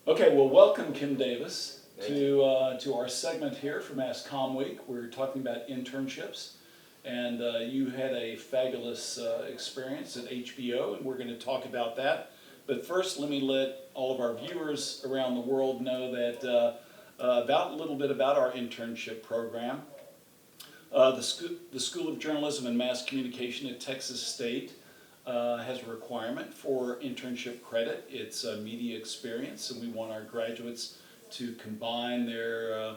Okay, well, welcome Kim Davis Thank to our segment here for Mass Comm Week. We're talking about internships, and you had a fabulous experience at HBO, and we're going to talk about that. But first, let me let all of our viewers around the world know that about a little bit about our internship program. The School of Journalism and Mass Communication at Texas State has a requirement for internship credit. It's a media experience, and we want our graduates to combine their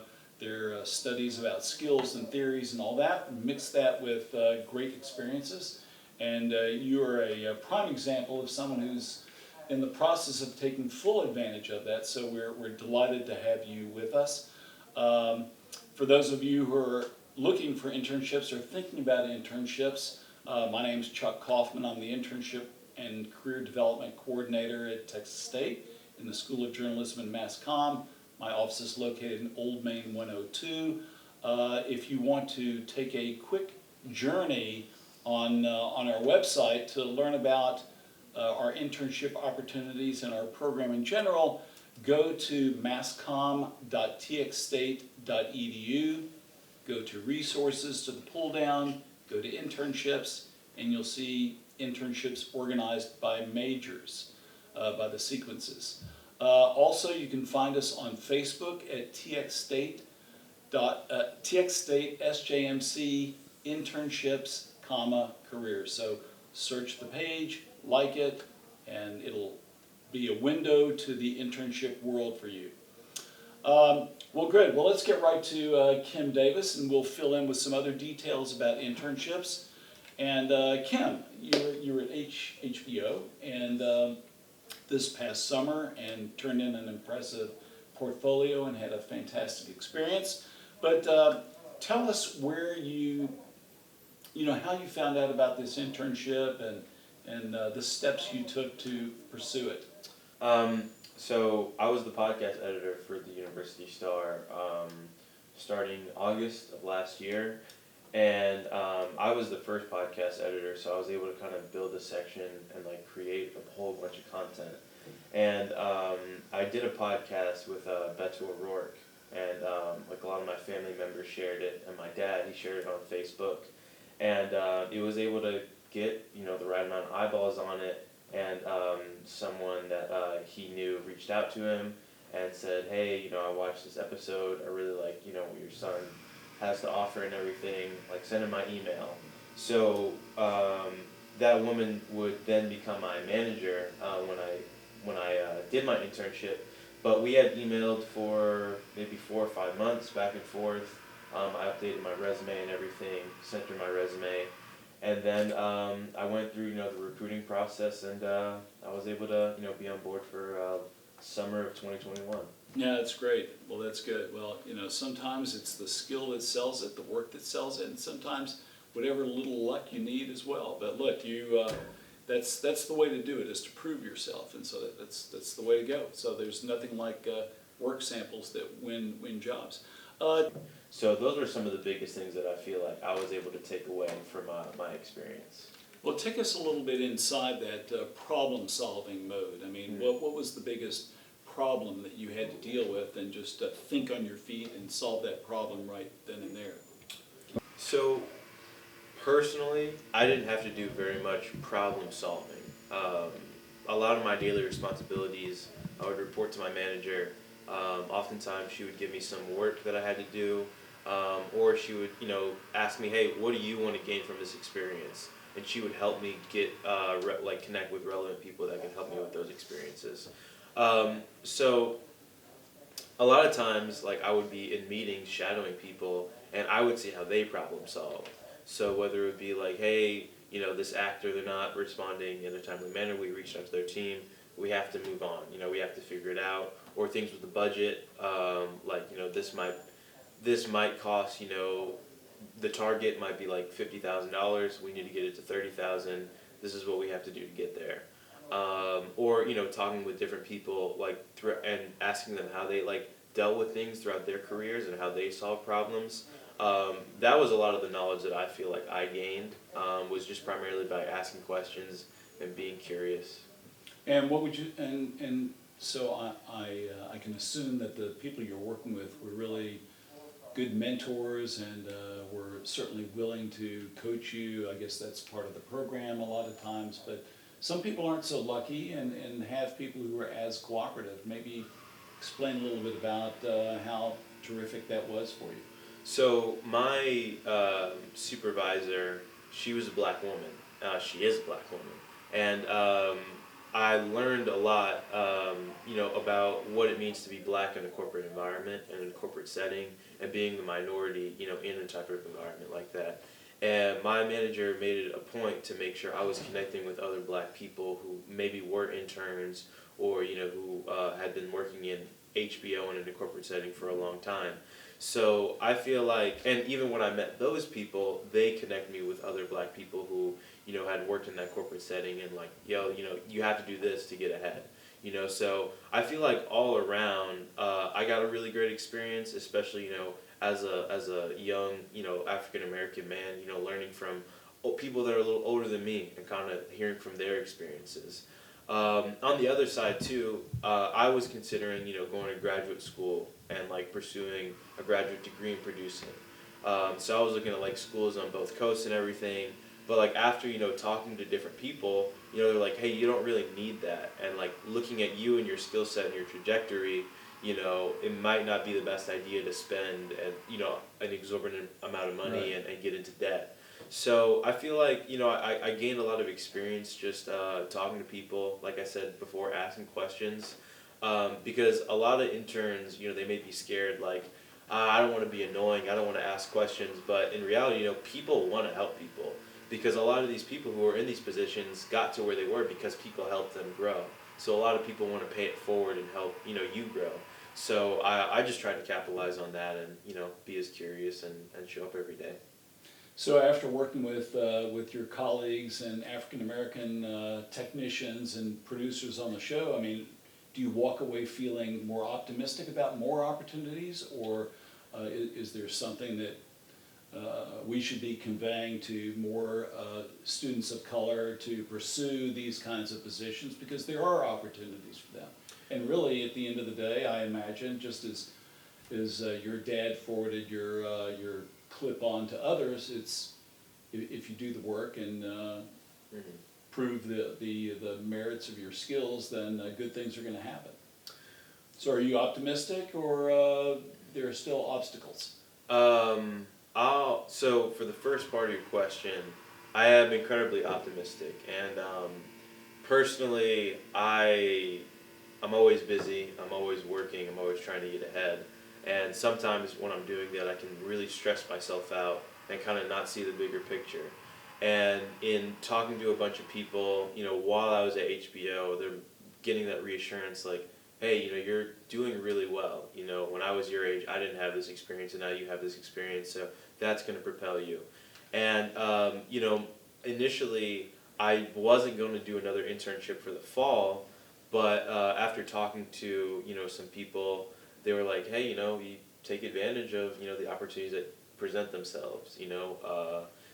studies about skills and theories and all that, and mix that with great experiences. And you are a prime example of someone who's in the process of taking full advantage of that, so we're delighted to have you with us. For those of you who are looking for internships or thinking about internships, my name is Chuck Kaufman. I'm the Internship and Career Development Coordinator at Texas State in the School of Journalism and Mass Comm. My office is located in Old Main 102. If you want to take a quick journey on our website to learn about our internship opportunities and our program in general, go to masscomm.txstate.edu, go to resources to the pull down, go to internships, and you'll see internships organized by majors, by the sequences. Also, you can find us on Facebook at TXState SJMC Internships, careers. So search the page, like it, and it'll be a window to the internship world for you. Well, good. Well, let's get right to Kim Davis, and we'll fill in with some other details about internships. And Kim, you were at HBO, and this past summer, and turned in an impressive portfolio and had a fantastic experience. But tell us where how you found out about this internship and the steps you took to pursue it. So I was the podcast editor for the University Star starting August of last year, and I was the first podcast editor, so I was able to kind of build a section and create a whole bunch of content. And I did a podcast with Beto O'Rourke, and a lot of my family members shared it, and my dad, he shared it on Facebook, and it was able to get the right amount of eyeballs on it. And someone that he knew reached out to him and said, hey, I watched this episode, I really like, what your son has to offer and everything, send him my email. So that woman would then become my manager when I did my internship. But we had emailed for maybe 4 or 5 months back and forth. I updated my resume and everything, sent her my resume. And then I went through, the recruiting process, and I was able to, be on board for summer of 2021. Yeah, that's great. Well, that's good. Well, sometimes it's the skill that sells it, the work that sells it, and sometimes whatever little luck you need as well. But look, that's the way to do it, is to prove yourself, and so that's the way to go. So there's nothing like work samples that win jobs. So those were some of the biggest things that I feel like I was able to take away from my experience. Well, take us a little bit inside that problem-solving mode. I mean, what was the biggest problem that you had to deal with, and just think on your feet and solve that problem right then and there? So personally, I didn't have to do very much problem solving. A lot of my daily responsibilities, I would report to my manager. Oftentimes she would give me some work that I had to do, or she would, ask me, hey, what do you want to gain from this experience? And she would help me get, connect with relevant people that could help me with those experiences. So a lot of times, I would be in meetings shadowing people, and I would see how they problem solve. So whether it would be hey, this actor, they're not responding in a timely manner, we reached out to their team, we have to move on, we have to figure it out. Or things with the budget, this might cost, the target might be $50,000, we need to get it to $30,000, this is what we have to do to get there. Or talking with different people and asking them how they dealt with things throughout their careers and how they solve problems. That was a lot of the knowledge that I feel like I gained, was just primarily by asking questions and being curious. And what would you and So I can assume that the people you're working with were really good mentors and were certainly willing to coach you. I guess that's part of the program a lot of times, but some people aren't so lucky and have people who are as cooperative. Maybe explain a little bit about how terrific that was for you. So my supervisor, she was a black woman. She is a black woman, and I learned a lot, about what it means to be black in a corporate environment and in a corporate setting, and being the minority, in a type of environment like that. And my manager made it a point to make sure I was connecting with other black people who maybe were interns or who had been working in HBO and in a corporate setting for a long time. So I feel like, and even when I met those people, they connect me with other black people who, had worked in that corporate setting and like, you have to do this to get ahead. So I feel like all around, I got a really great experience, especially, as a young, African American man, learning from people that are a little older than me and kind of hearing from their experiences. On the other side too, I was considering, going to graduate school and like pursuing a graduate degree in producing. So I was looking at like schools on both coasts and everything. But like after, talking to different people, they're like, hey, you don't really need that. And like looking at you and your skill set and your trajectory, it might not be the best idea to spend an exorbitant amount of money Right. and get into debt. So I feel like, I gained a lot of experience just talking to people, like I said before, asking questions. Because a lot of interns, they may be scared, like, I don't want to be annoying, I don't want to ask questions. But in reality, people want to help people. Because a lot of these people who are in these positions got to where they were because people helped them grow. So a lot of people want to pay it forward and help, you grow. So I just try to capitalize on that and, be as curious and show up every day. So after working with your colleagues and African American technicians and producers on the show, I mean, do you walk away feeling more optimistic about more opportunities, or is there something that we should be conveying to more students of color to pursue these kinds of positions, because there are opportunities for them? And really, at the end of the day, I imagine, just as your dad forwarded your clip on to others, it's if you do the work and prove the merits of your skills, then good things are going to happen. So are you optimistic, or there are still obstacles? So for the first part of your question, I am incredibly optimistic, and personally, I'm always busy. I'm always working. I'm always trying to get ahead, and sometimes when I'm doing that, I can really stress myself out and kind of not see the bigger picture. And in talking to a bunch of people, while I was at HBO, they're getting that reassurance, like, hey, you're doing really well. When I was your age, I didn't have this experience, and now you have this experience, so that's going to propel you. And, initially, I wasn't going to do another internship for the fall, but after talking to, some people, they were like, hey, you take advantage of, the opportunities that present themselves,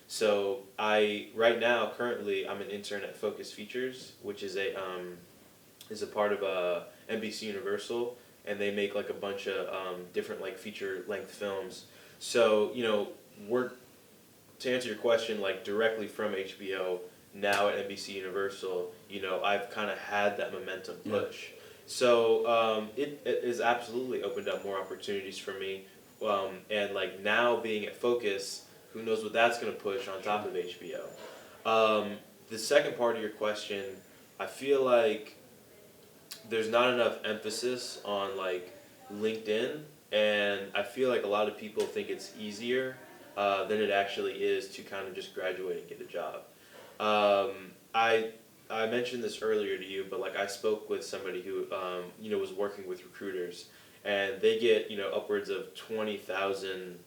So right now, currently, I'm an intern at Focus Features, which is a part of NBC Universal, and they make like a bunch of different like feature length films. So we're, to answer your question, like directly from HBO now at NBC Universal, I've kind of had that momentum push. Yeah. So it has absolutely opened up more opportunities for me, and like now being at Focus, who knows what that's going to push on top of HBO. The second part of your question, I feel like there's not enough emphasis on like LinkedIn, and I feel like a lot of people think it's easier than it actually is to kind of just graduate and get a job. I mentioned this earlier to you, but like I spoke with somebody who was working with recruiters, and they get upwards of 20,000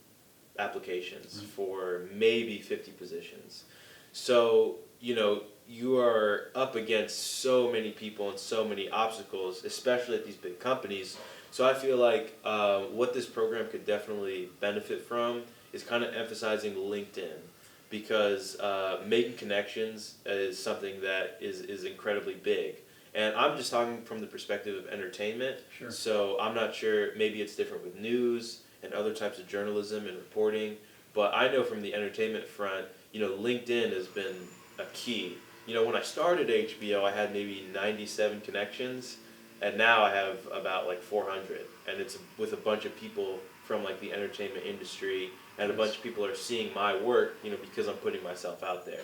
applications for maybe 50 positions. So you are up against so many people and so many obstacles, especially at these big companies. So I feel like what this program could definitely benefit from is kind of emphasizing LinkedIn, because making connections is something that is incredibly big. And I'm just talking from the perspective of entertainment. Sure. So I'm not sure, maybe it's different with news and other types of journalism and reporting. But I know from the entertainment front, LinkedIn has been a key. When I started HBO, I had maybe 97 connections, and now I have about like 400. And it's with a bunch of people from like the entertainment industry, and a bunch of people are seeing my work, because I'm putting myself out there.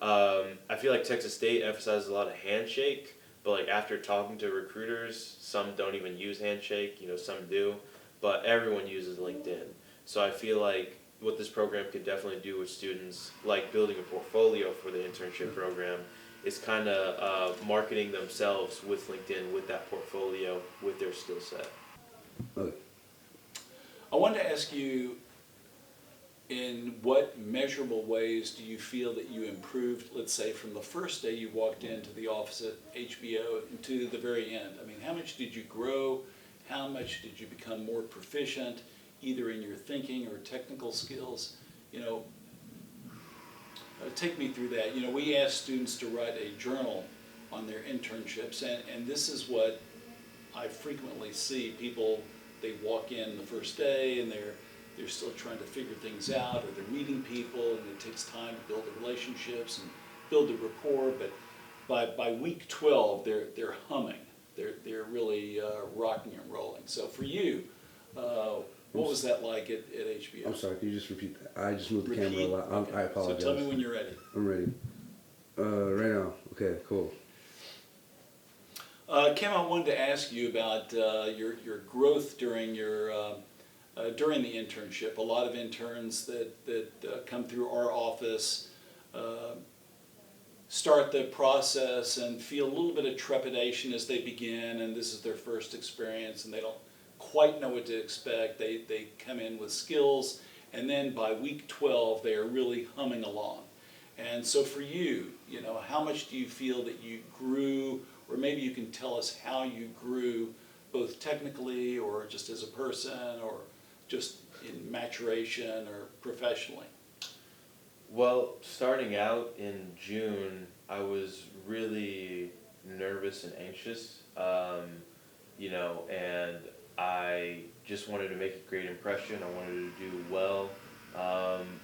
I feel like Texas State emphasizes a lot of handshake, but like after talking to recruiters, some don't even use handshake, some do, but everyone uses LinkedIn. So I feel like what this program could definitely do with students, like building a portfolio for the internship program, is kind of marketing themselves with LinkedIn, with that portfolio, with their skill set. Okay. I wanted to ask you, in what measurable ways do you feel that you improved, let's say, from the first day you walked into the office at HBO to the very end? I mean, how much did you grow? How much did you become more proficient, either in your thinking or technical skills? Take me through that. We ask students to write a journal on their internships, and this is what I frequently see. People, they walk in the first day and they're still trying to figure things out, or they're meeting people, and it takes time to build the relationships and build a rapport. But by week 12, they're humming. They're really rocking and rolling. So for you, what was that like at HBO? I'm sorry, can you just repeat that? I just moved the camera a Repeat? lot. Okay. I apologize. So tell me when you're ready. I'm ready. Right now. Okay, cool. Kim, I wanted to ask you about your growth during during the internship. A lot of interns that come through our office start the process and feel a little bit of trepidation as they begin, and this is their first experience, and they don't quite know what to expect. They come in with skills, and then by week 12, they are really humming along. And so for you, how much do you feel that you grew, or maybe you can tell us how you grew, both technically or just as a person, or just in maturation or professionally? Well, starting out in June, I was really nervous and anxious, and I just wanted to make a great impression. I wanted to do well.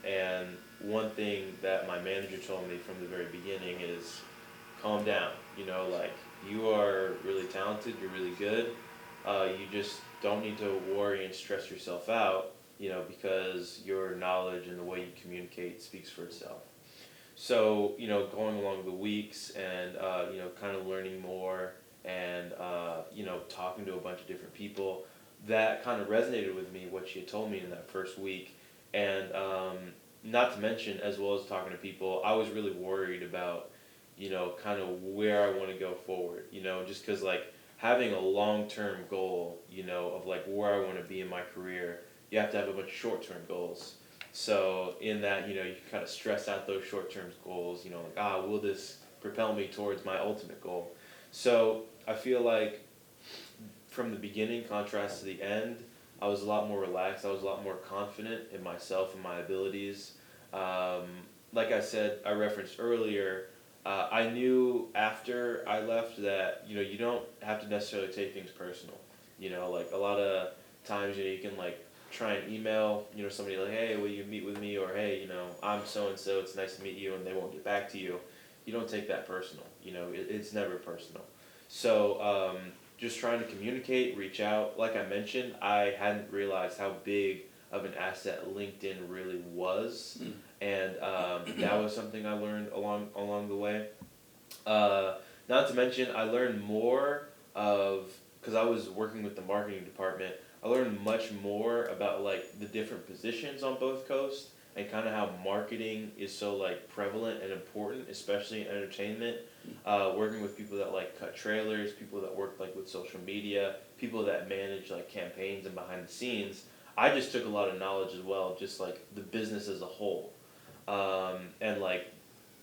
And one thing that my manager told me from the very beginning is calm down. You are really talented, you're really good. You just don't need to worry and stress yourself out, because your knowledge and the way you communicate speaks for itself. So, going along the weeks and, kind of learning more and, talking to a bunch of different people, that kind of resonated with me, what she had told me in that first week. And not to mention, as well as talking to people, I was really worried about, kind of where I want to go forward, just because, having a long-term goal, of, where I want to be in my career, you have to have a bunch of short-term goals. So in that, you can kind of stress out those short-term goals, will this propel me towards my ultimate goal? So I feel like from the beginning, contrast to the end, I was a lot more relaxed. I was a lot more confident in myself and my abilities. Like I said, I referenced earlier, I knew after I left that, you don't have to necessarily take things personal. A lot of times, you can try and email, somebody hey, will you meet with me? Or hey, I'm so-and-so, it's nice to meet you, and they won't get back to you. You don't take that personal. It's never personal. So just trying to communicate, reach out. Like I mentioned, I hadn't realized how big of an asset LinkedIn really was. And that was something I learned along the way. Not to mention, I learned more because I was working with the marketing department, I learned much more about the different positions on both coasts, and kind of how marketing is so prevalent and important, especially in entertainment. Working with people that cut trailers, people that work with social media, people that manage campaigns and behind the scenes. I just took a lot of knowledge as well, just the business as a whole, and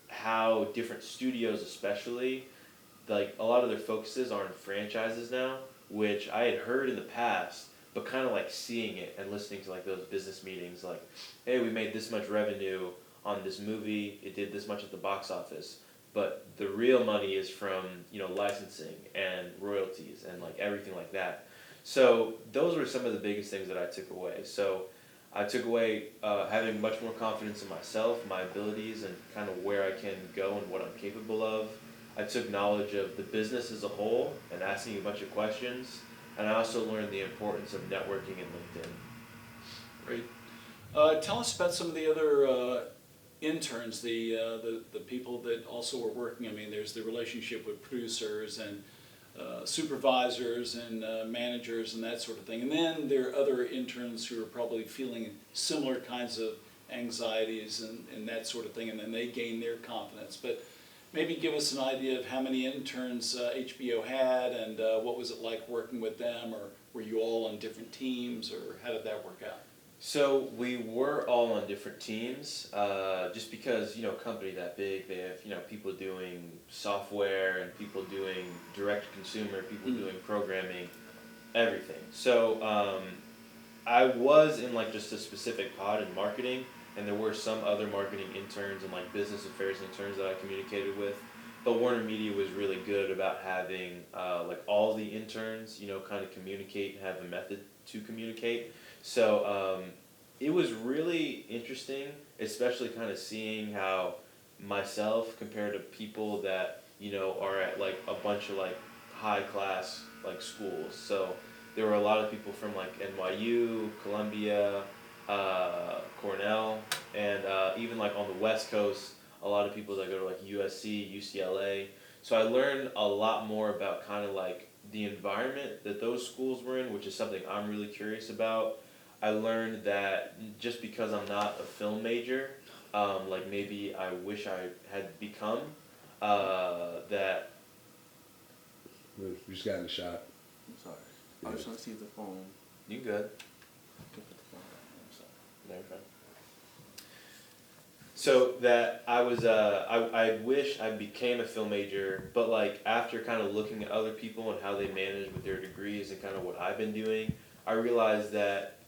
how different studios, especially, a lot of their focuses are in franchises now, which I had heard in the past, but kind of seeing it and listening to those business meetings, hey, we made this much revenue on this movie, it did this much at the box office, but the real money is from, licensing and royalties and like everything like that. So those were some of the biggest things that I took away. So I took away having much more confidence in myself, my abilities, and kind of where I can go and what I'm capable of. I took knowledge of the business as a whole and asking a bunch of questions. And I also learned the importance of networking in LinkedIn. Great. Tell us about some of the other interns, the people that also are working. I mean, there's the relationship with producers and supervisors and managers and that sort of thing. And then there are other interns who are probably feeling similar kinds of anxieties and that sort of thing, and then they gain their confidence. But maybe give us an idea of how many interns HBO had, and what was it like working with them, or were you all on different teams, or how did that work out? So we were all on different teams, just because, company that big, they have, people doing software and people doing direct to consumer, people doing programming, everything. So I was in like just a specific pod in marketing, and there were some other marketing interns and like business affairs interns that I communicated with. But Warner Media was really good about having like all the interns, kind of communicate and have a method to communicate. So it was really interesting, especially kind of seeing how myself compared to people that, are at like a bunch of like high class like schools. So there were a lot of people from like NYU, Columbia, Cornell, and even like on the West Coast, a lot of people that go to like USC, UCLA. So I learned a lot more about kind of like the environment that those schools were in, which is something I'm really curious about. I learned that just because I'm not a film major, like maybe I wish I had become, that. We just got in the shot. I'm sorry. I was trying to see the phone. You good? Put the phone down. I'm sorry. No, you're fine. So that I was, I wish I became a film major, but like after kind of looking at other people and how they manage with their degrees and kind of what I've been doing, I realized that,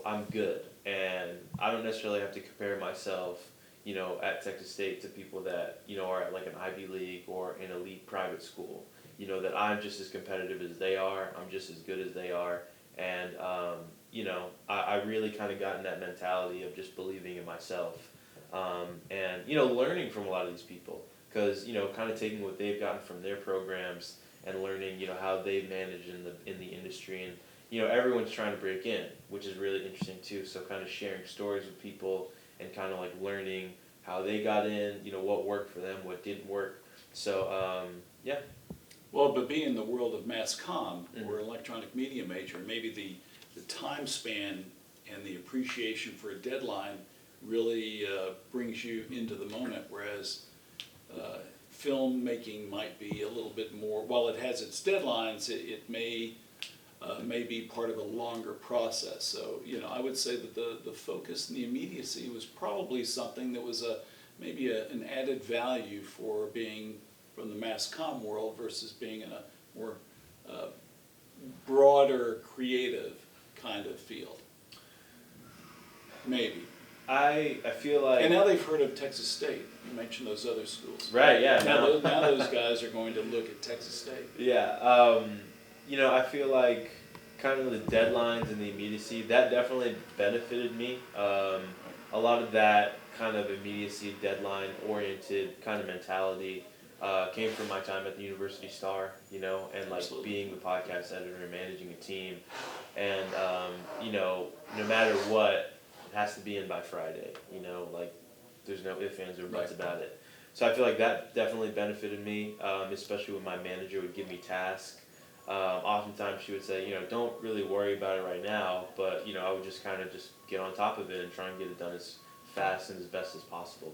I'm good, and I don't necessarily have to compare myself, at Texas State to people that, are at like an Ivy League or an elite private school, that I'm just as competitive as they are, I'm just as good as they are, and, I really kind of got in that mentality of just believing in myself, and, learning from a lot of these people, because, kind of taking what they've gotten from their programs and learning, how they've managed in the industry, and, everyone's trying to break in, which is really interesting too. So kind of sharing stories with people and kind of like learning how they got in, what worked for them, what didn't work. So, yeah. Well, but being in the world of mass comm or electronic media major, maybe the time span and the appreciation for a deadline really brings you into the moment, whereas filmmaking might be a little bit more, while it has its deadlines, it may be part of a longer process. So, I would say that the focus and the immediacy was probably something that was maybe an added value for being from the mass comm world versus being in a more broader, creative kind of field. Maybe. I feel like... And now they've heard of Texas State. You mentioned those other schools. Right, yeah. Now those guys are going to look at Texas State. Yeah, I feel like kind of the deadlines and the immediacy, that definitely benefited me. A lot of that kind of immediacy, deadline-oriented kind of mentality came from my time at the University Star, and like Absolutely. being the podcast editor and managing a team. And, no matter what, it has to be in by Friday, like there's no ifs, ands, or buts about it. So I feel like that definitely benefited me, especially when my manager would give me tasks. Oftentimes she would say, don't really worry about it right now, but, I would just kind of just get on top of it and try and get it done as fast and as best as possible.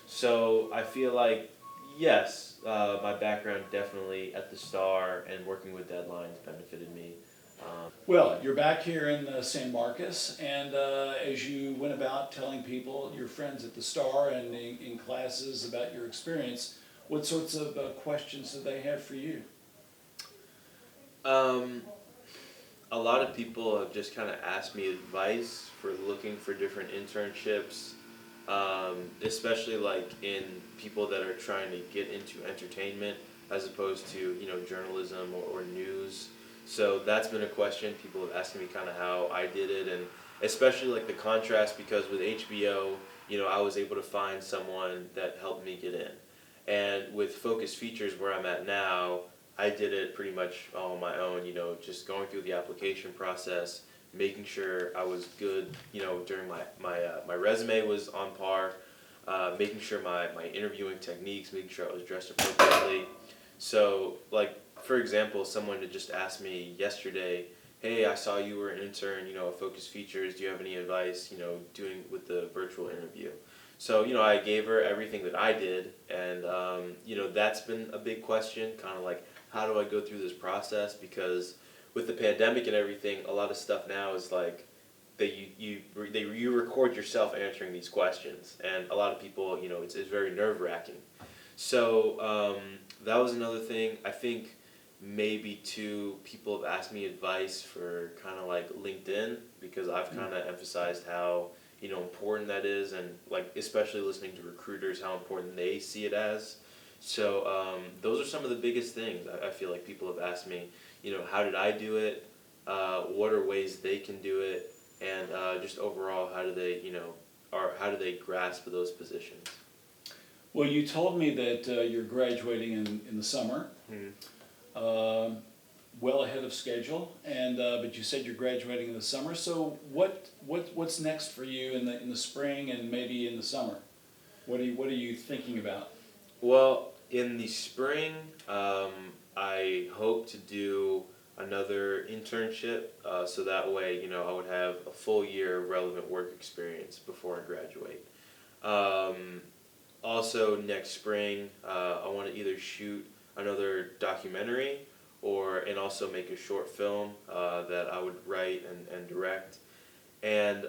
So I feel like, yes, my background definitely at the Star and working with deadlines benefited me. Well, you're back here in San Marcos, and as you went about telling people, your friends at the Star and in classes about your experience, what sorts of questions did they have for you? A lot of people have just kind of asked me advice for looking for different internships, especially like in people that are trying to get into entertainment as opposed to journalism or news. So that's been a question people have asked me kind of how I did it, and especially like the contrast because with HBO, I was able to find someone that helped me get in, and with Focus Features where I'm at now, I did it pretty much all on my own. Just going through the application process, making sure I was good. During my resume was on par, making sure my interviewing techniques, making sure I was dressed appropriately. So, like, for example, someone had just asked me yesterday, hey, I saw you were an intern, at Focus Features, do you have any advice, doing with the virtual interview? So, I gave her everything that I did, and, that's been a big question, kind of like, how do I go through this process? Because with the pandemic and everything, a lot of stuff now is like, you record yourself answering these questions, and a lot of people, it's very nerve-wracking. So that was another thing. I think maybe too, people have asked me advice for kind of like LinkedIn, because I've kind of emphasized how important that is, and like especially listening to recruiters, how important they see it as. So those are some of the biggest things I feel like people have asked me. How did I do it? What are ways they can do it? And just overall, how do they, how do they grasp those positions? Well, you told me that you're graduating in the summer, well ahead of schedule, and but you said you're graduating in the summer. So what's next for you in the spring and maybe in the summer? What are you thinking about? Well, in the spring, I hope to do another internship, so that way, I would have a full year of relevant work experience before I graduate. Also, next spring, I want to either shoot another documentary and also make a short film that I would write and direct. And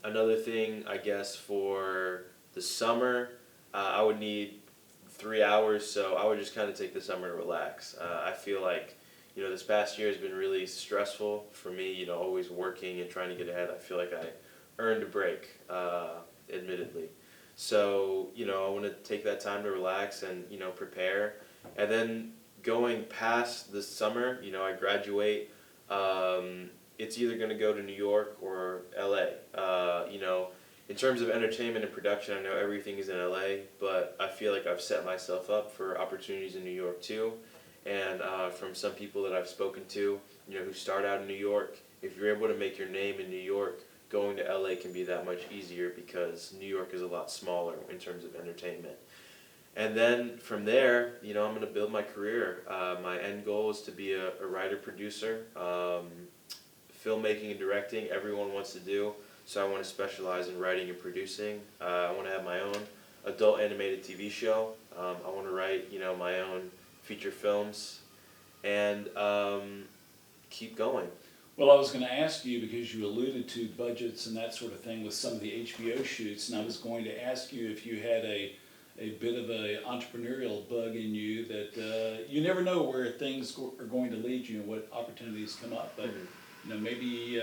another thing, I guess, for the summer, I would need 3 hours, so I would just kind of take the summer to relax. I feel like, this past year has been really stressful for me, always working and trying to get ahead. I feel like I earned a break, admittedly. So, I want to take that time to relax and, prepare. And then going past this summer, I graduate, it's either going to go to New York or LA. In terms of entertainment and production, I know everything is in LA, but I feel like I've set myself up for opportunities in New York too. And from some people that I've spoken to, who start out in New York, if you're able to make your name in New York, going to LA can be that much easier because New York is a lot smaller in terms of entertainment. And then from there, I'm going to build my career. My end goal is to be a writer-producer. Filmmaking and directing, everyone wants to do. So I want to specialize in writing and producing. I want to have my own adult animated TV show. I want to write, my own feature films, and keep going. Well, I was going to ask you, because you alluded to budgets and that sort of thing with some of the HBO shoots, and I was going to ask you if you had a bit of an entrepreneurial bug in you that you never know where things are going to lead you and what opportunities come up, but maybe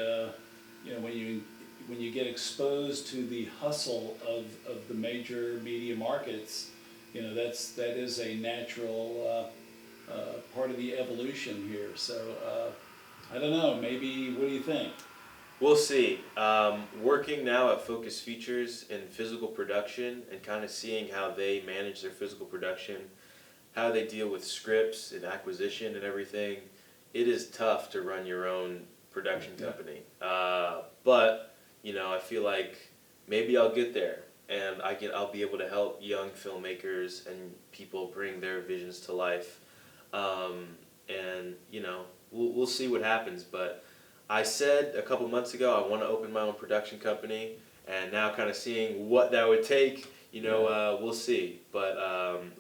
when you get exposed to the hustle of the major media markets, that is a natural part of the evolution here. So I don't know, maybe, what do you think? We'll see. Working now at Focus Features in physical production and kind of seeing how they manage their physical production, how they deal with scripts and acquisition and everything, it is tough to run your own production company. But I feel like maybe I'll get there, and I'll be able to help young filmmakers and people bring their visions to life. And we'll see what happens. But I said a couple months ago I want to open my own production company, and now kind of seeing what that would take, we'll see. But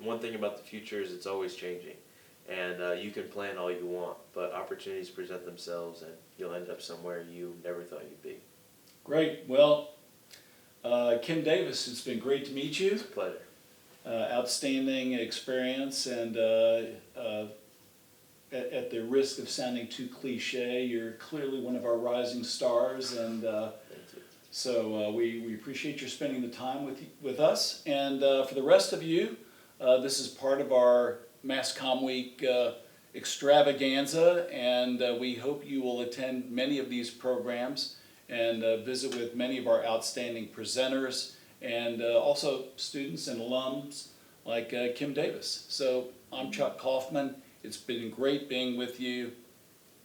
one thing about the future is it's always changing, and you can plan all you want, but opportunities present themselves, and you'll end up somewhere you never thought you'd be. Great. Well, Kim Davis, it's been great to meet you. It's a pleasure. Outstanding experience, and at the risk of sounding too cliche, you're clearly one of our rising stars, and Thank you. So we appreciate your spending the time with us. And for the rest of you, this is part of our MassCom Week extravaganza, and we hope you will attend many of these programs and visit with many of our outstanding presenters and also students and alums like Kim Davis. So I'm Chuck Kaufman. It's been great being with you.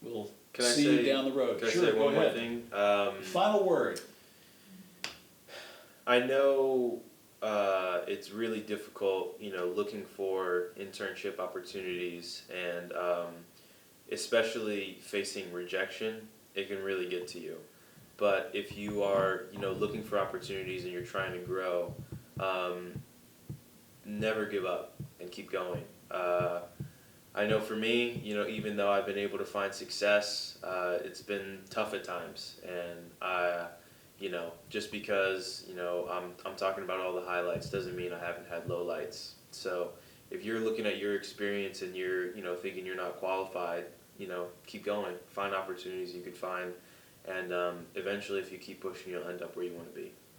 We'll see you down the road. Can I Sure, say go one more ahead. thing? Final word. I know it's really difficult, looking for internship opportunities, and especially facing rejection, it can really get to you. But if you are, looking for opportunities and you're trying to grow, never give up and keep going. I know for me, even though I've been able to find success, it's been tough at times, and just because I'm talking about all the highlights doesn't mean I haven't had lowlights. So if you're looking at your experience and you're thinking you're not qualified, keep going, find opportunities you could find, and eventually if you keep pushing, you'll end up where you want to be.